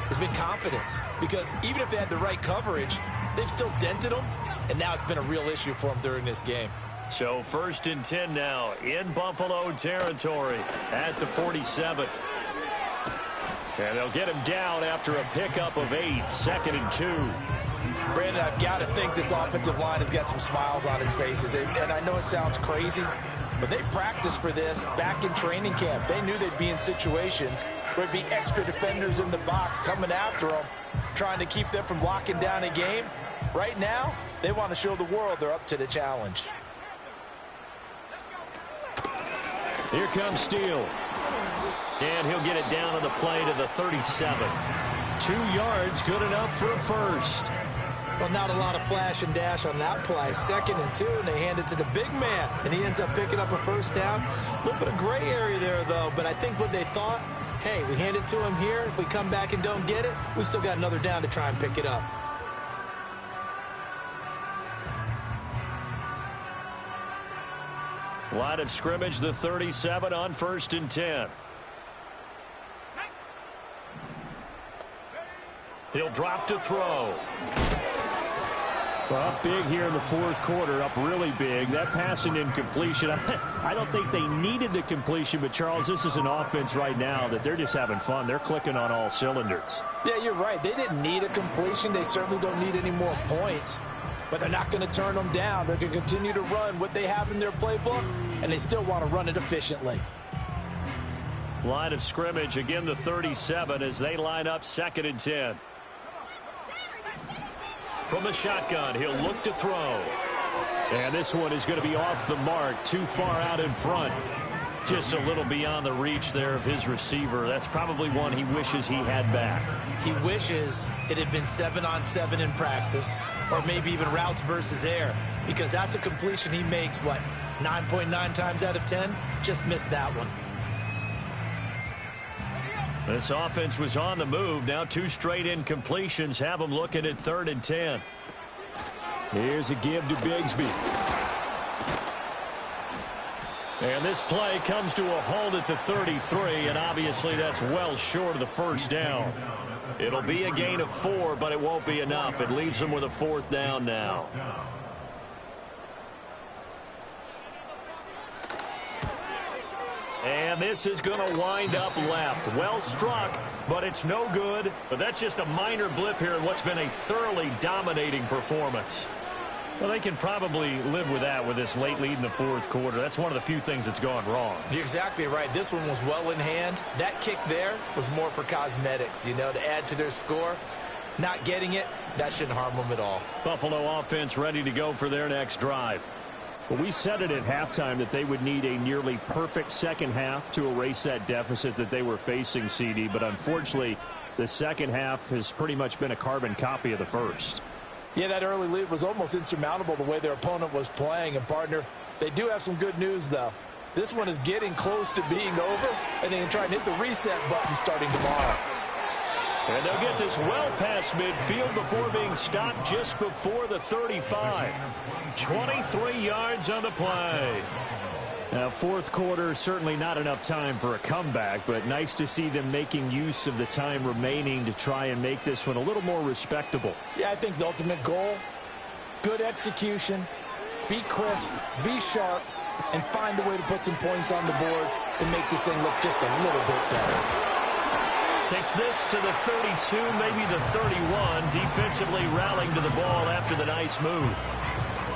has been confidence. Because even if they had the right coverage, they've still dented them, and now it's been a real issue for them during this game. So 1st and 10 now in Buffalo territory at the 47. And they'll get him down after a pickup of 8, 2nd and 2. Brandon, I've got to think this offensive line has got some smiles on its faces. And I know it sounds crazy, but they practiced for this back in training camp. They knew they'd be in situations where there'd be extra defenders in the box coming after them, trying to keep them from locking down a game. Right now, they want to show the world they're up to the challenge. Here comes Steele. And he'll get it down on the play to the 37. 2 yards, good enough for a first. Well, not a lot of flash and dash on that play. 2nd and 2, and they hand it to the big man. And he ends up picking up a first down. A little bit of gray area there, though. But I think what they thought, hey, we hand it to him here. If we come back and don't get it, we still got another down to try and pick it up. Line of scrimmage, the 37 on 1st and 10. He'll drop to throw. Well, up big here in the fourth quarter, up really big. That passing incompletion, I don't think they needed the completion, but Charles, this is an offense right now that they're just having fun. They're clicking on all cylinders. Yeah, you're right. They didn't need a completion. They certainly don't need any more points, but they're not going to turn them down. They're going to continue to run what they have in their playbook, and they still want to run it efficiently. Line of scrimmage, again the 37 as they line up 2nd and 10. From the shotgun, he'll look to throw. And this one is going to be off the mark, too far out in front. Just a little beyond the reach there of his receiver. That's probably one he wishes he had back. He wishes it had been 7-on-7 in practice, or maybe even routes versus air, because that's a completion he makes, 9.9 times out of 10? Just missed that one. This offense was on the move. Now 2 straight incompletions have them looking at 3rd and 10. Here's a give to Bigsby. And this play comes to a halt at the 33, and obviously that's well short of the first down. It'll be a gain of 4, but it won't be enough. It leaves them with a 4th down now. And this is going to wind up left. Well struck, but it's no good. But that's just a minor blip here in what's been a thoroughly dominating performance. Well, they can probably live with that with this late lead in the fourth quarter. That's one of the few things that's gone wrong. You're exactly right. This one was well in hand. That kick there was more for cosmetics, to add to their score. Not getting it, that shouldn't harm them at all. Buffalo offense ready to go for their next drive. Well, we said it at halftime that they would need a nearly perfect second half to erase that deficit that they were facing, CD. But unfortunately, the second half has pretty much been a carbon copy of the first. Yeah, that early lead was almost insurmountable the way their opponent was playing. And, partner, they do have some good news, though. This one is getting close to being over, and they can try and hit the reset button starting tomorrow. And they'll get this well past midfield before being stopped just before the 35. 23 yards on the play. Now, fourth quarter, certainly not enough time for a comeback, but nice to see them making use of the time remaining to try and make this one a little more respectable. Yeah, I think the ultimate goal, good execution, be crisp, be sharp, and find a way to put some points on the board and make this thing look just a little bit better. Takes this to the 32, maybe the 31, defensively rallying to the ball after the nice move.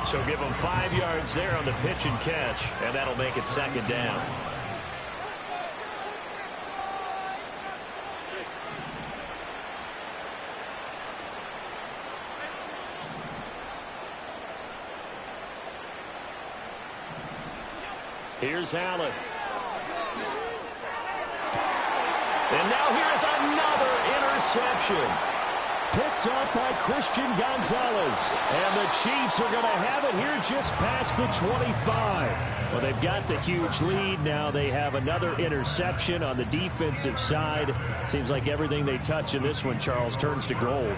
So give them 5 yards there on the pitch and catch, and that'll make it second down. Here's Allen. And now here's another interception. Picked off by Christian Gonzalez. And the Chiefs are going to have it here just past the 25. Well, they've got the huge lead. Now they have another interception on the defensive side. Seems like everything they touch in this one, Charles, turns to gold.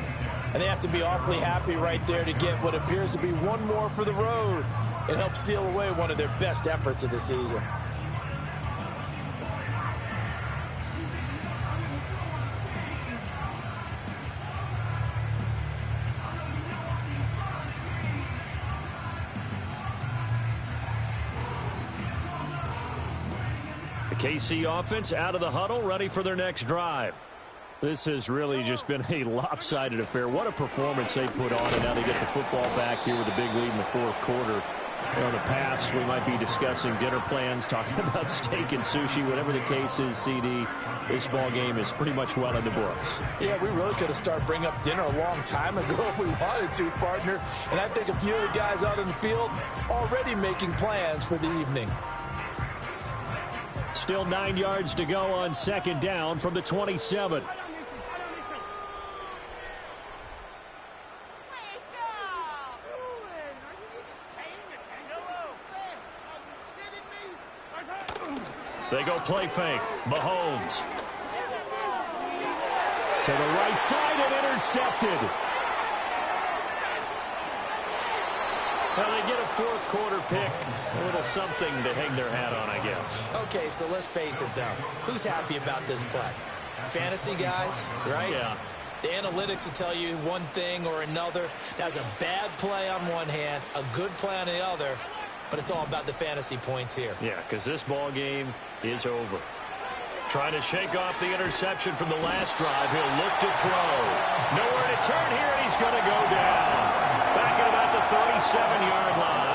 And they have to be awfully happy right there to get what appears to be one more for the road. It helps seal away one of their best efforts of the season. KC offense out of the huddle, ready for their next drive. This has really just been a lopsided affair. What a performance they put on, and now they get the football back here with a big lead in the fourth quarter. In the past, we might be discussing dinner plans, talking about steak and sushi, whatever the case is, CD. This ball game is pretty much well in the books. Yeah, we really could have started bringing up dinner a long time ago if we wanted to, partner. And I think a few of the guys out in the field already making plans for the evening. Still 9 yards to go on second down from the 27. They go play fake. Mahomes. To the right side and intercepted. Well, they get a fourth quarter pick. A little something to hang their hat on, I guess. Okay, so let's face it, though. Who's happy about this play? Fantasy guys, right? Yeah. The analytics will tell you one thing or another. That's a bad play on one hand, a good play on the other, but it's all about the fantasy points here. Yeah, because this ball game is over. Trying to shake off the interception from the last drive. He'll look to throw. Nowhere to turn here, and he's going to go down. Back at about the 37-yard line.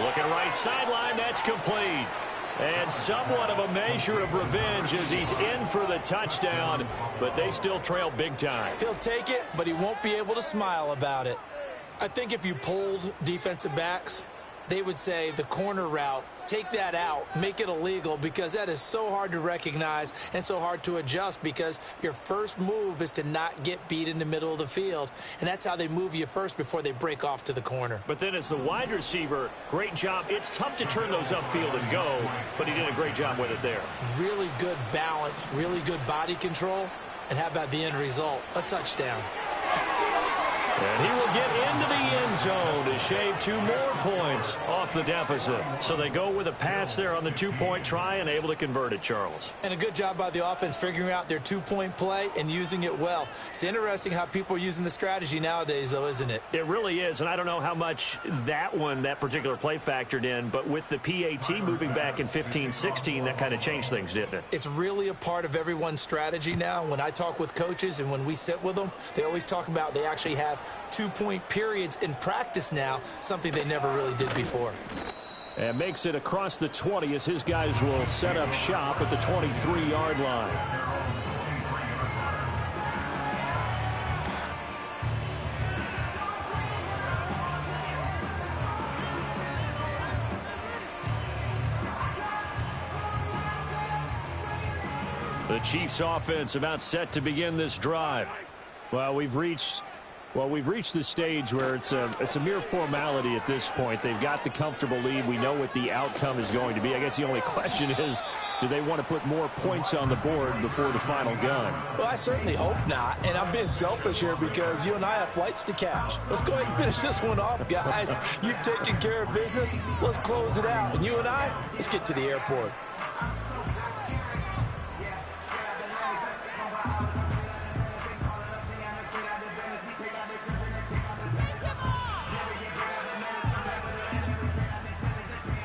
Looking right sideline, that's complete. And somewhat of a measure of revenge as he's in for the touchdown, but they still trail big time. He'll take it, but he won't be able to smile about it. I think if you polled defensive backs, they would say the corner route, take that out, make it illegal, because that is so hard to recognize and so hard to adjust, because your first move is to not get beat in the middle of the field, and that's how they move you first before they break off to the corner. But then as the wide receiver, great job. It's tough to turn those upfield and go, but he did a great job with it there. Really good balance, really good body control, and how about the end result? A touchdown. And he will get into the end zone to shave 2 more points off the deficit. So they go with a pass there on the 2-point try and able to convert it, Charles. And a good job by the offense figuring out their 2-point play and using it well. It's interesting how people are using the strategy nowadays, though, isn't it? It really is, and I don't know how much that particular play factored in, but with the PAT moving back in 15-16, that kind of changed things, didn't it? It's really a part of everyone's strategy now. When I talk with coaches and when we sit with them, they always talk about they actually have 2-point periods in practice now, something they never really did before. And makes it across the 20 as his guys will set up shop at the 23-yard line. The Chiefs offense about set to begin this drive. Well, we've reached the stage where it's a mere formality at this point. They've got the comfortable lead. We know what the outcome is going to be. I guess the only question is, do they want to put more points on the board before the final gun? Well, I certainly hope not. And I'm being selfish here because you and I have flights to catch. Let's go ahead and finish this one off, guys. You've taken care of business. Let's close it out. And you and I, let's get to the airport.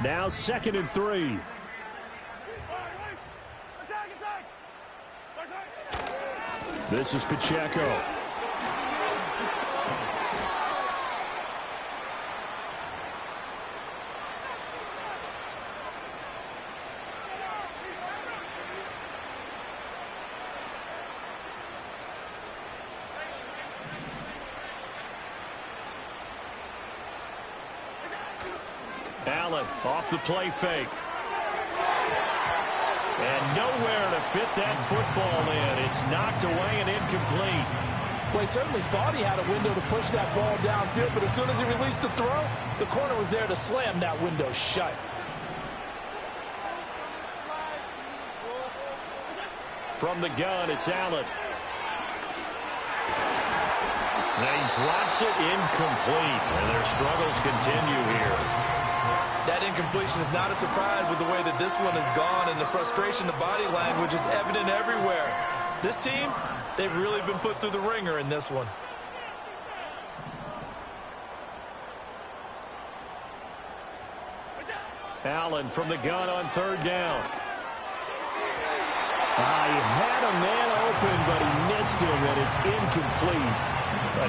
Now 2nd and 3. This is Pacheco. Allen off the play fake. And nowhere to fit that football in. It's knocked away and incomplete. Well, he certainly thought he had a window to push that ball downfield, but as soon as he released the throw, the corner was there to slam that window shut. From the gun, it's Allen. And he drops it incomplete, and their struggles continue here. That incompletion is not a surprise with the way that this one has gone, and the frustration, the body language is evident everywhere. This team, they've really been put through the ringer in this one. Allen from the gun on third down. He had a man open, but he missed him, and it's incomplete.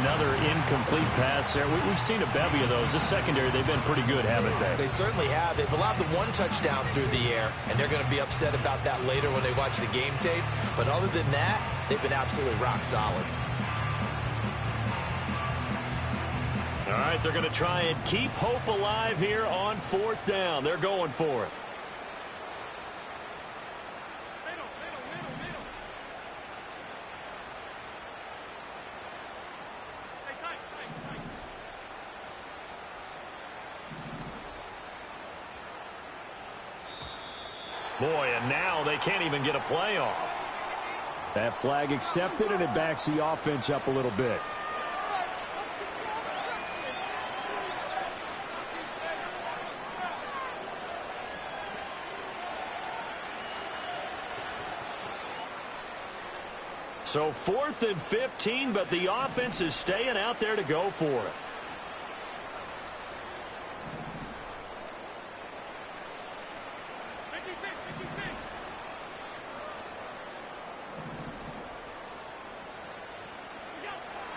Another incomplete pass there. We've seen a bevy of those. This secondary, they've been pretty good, haven't they? They certainly have. They've allowed the one touchdown through the air, and they're going to be upset about that later when they watch the game tape. But other than that, they've been absolutely rock solid. All right, they're going to try and keep hope alive here on fourth down. They're going for it. Boy, and now they can't even get a play off. That flag accepted, and it backs the offense up a little bit. So 4th and 15, but the offense is staying out there to go for it.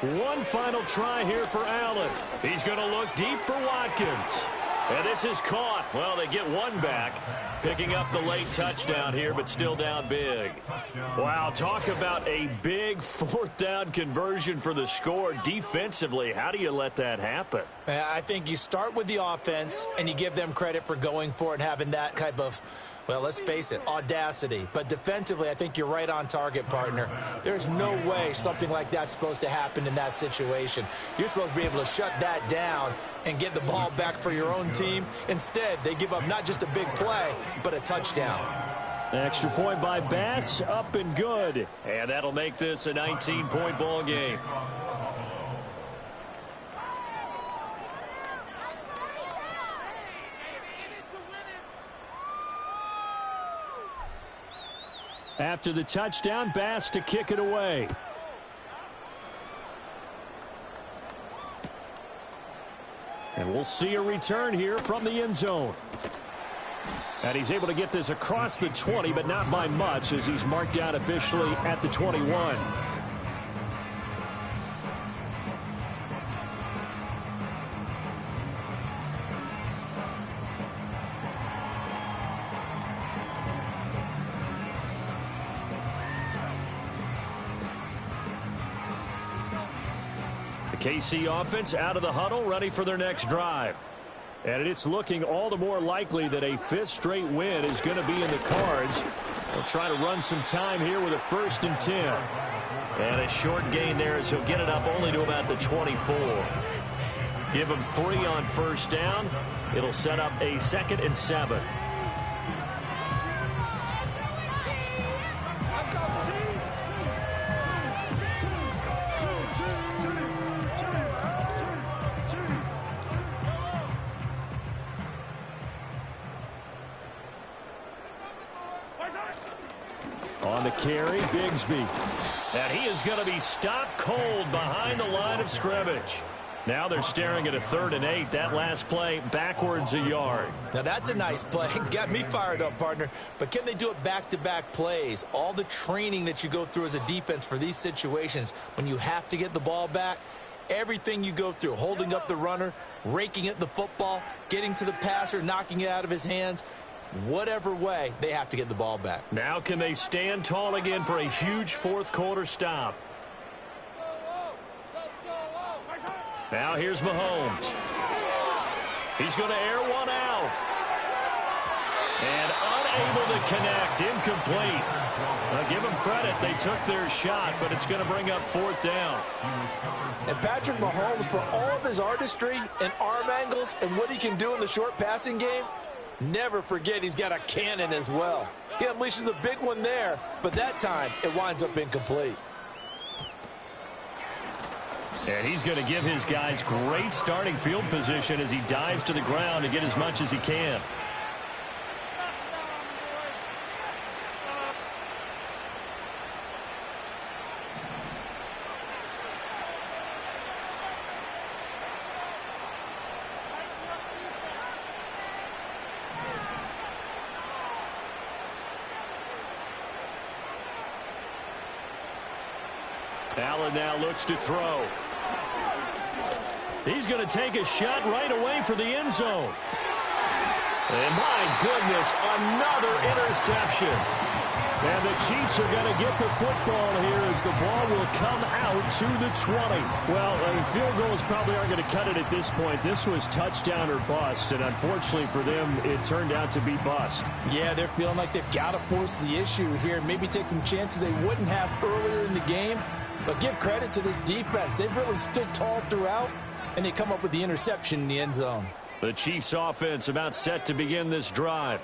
One final try here for Allen. He's going to look deep for Watkins. And this is caught. Well, they get one back, picking up the late touchdown here, but still down big. Wow, talk about a big fourth down conversion for the score. Defensively, how do you let that happen? I think you start with the offense, and you give them credit for going for it and having that type of, well, let's face it, audacity. But defensively, I think you're right on target, partner. There's no way something like that's supposed to happen in that situation. You're supposed to be able to shut that down and get the ball back for your own team. Instead, they give up not just a big play, but a touchdown. Extra point by Bass, up and good. And that'll make this a 19-point ball game. After the touchdown, Bass to kick it away. And we'll see a return here from the end zone. And he's able to get this across the 20, but not by much, as he's marked out officially at the 21. KC offense out of the huddle, ready for their next drive. And it's looking all the more likely that a fifth straight win is going to be in the cards. They'll try to run some time here with a 1st and 10. And a short gain there as he'll get it up only to about the 24. Give him 3 on 1st down. It'll set up a 2nd and 7. On the carry, Bigsby. And he is going to be stopped cold behind the line of scrimmage. Now they're staring at a 3rd and 8. That last play backwards a yard. Now that's a nice play. Got me fired up, partner. But can they do it back-to-back plays? All the training that you go through as a defense for these situations, when you have to get the ball back, everything you go through, holding up the runner, raking at the football, getting to the passer, knocking it out of his hands, whatever way, they have to get the ball back. Now can they stand tall again for a huge 4th quarter stop? Now here's Mahomes. He's going to air one out. And unable to connect. Incomplete. I'll give them credit. They took their shot, but it's going to bring up fourth down. And Patrick Mahomes, for all of his artistry and arm angles and what he can do in the short passing game, never forget he's got a cannon as well. He unleashes a big one there, but that time it winds up incomplete. And he's going to give his guys great starting field position as he dives to the ground to get as much as he can. Allen now looks to throw. He's going to take a shot right away for the end zone. And my goodness, another interception. And the Chiefs are going to get the football here as the ball will come out to the 20. Well, field goals probably aren't going to cut it at this point. This was touchdown or bust, and unfortunately for them, it turned out to be bust. Yeah, they're feeling like they've got to force the issue here. Maybe take some chances they wouldn't have earlier in the game. But give credit to this defense. They've really stood tall throughout, and they come up with the interception in the end zone. The Chiefs offense about set to begin this drive.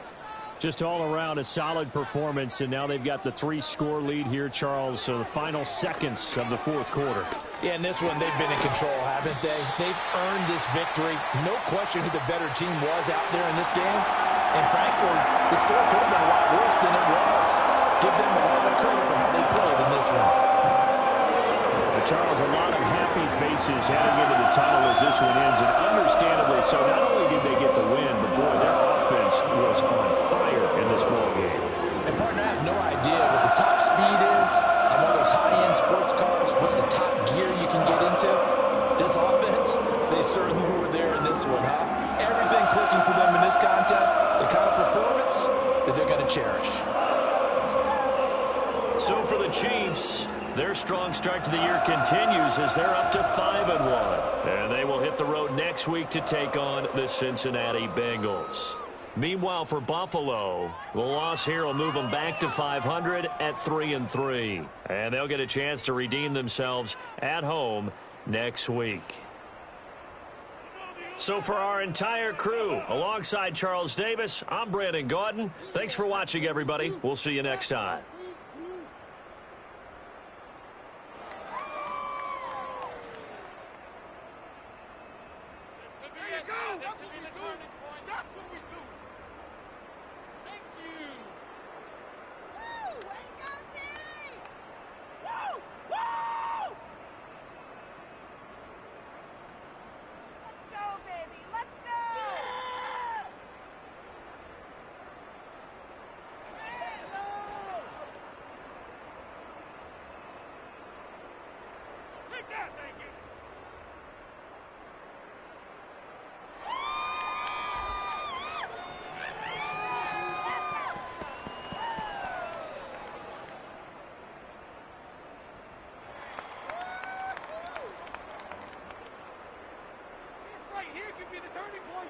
Just all around a solid performance, and now they've got the 3-score lead here, Charles, so the final seconds of the fourth quarter. Yeah, in this one, they've been in control, haven't they? They've earned this victory. No question who the better team was out there in this game. And frankly, the score could have been a lot worse than it was. Give them a lot of credit for how they played in this one. Charles, a lot of happy faces heading into the tunnel as this one ends, and understandably so. Not only did they get the win, but boy, their offense was on fire in this ball game. And partner, I have no idea what the top speed is on one of those high-end sports cars. What's the top gear you can get into? This offense, they certainly were there in this one, huh? Everything clicking for them in this contest, the kind of performance that they're going to cherish. So for the Chiefs, their strong start to the year continues as they're up to 5-1. And they will hit the road next week to take on the Cincinnati Bengals. Meanwhile, for Buffalo, the loss here will move them back to 500 at 3-3. And they'll get a chance to redeem themselves at home next week. So for our entire crew, alongside Charles Davis, I'm Brandon Gaudin. Thanks for watching, everybody. We'll see you next time. Here could be the turning point.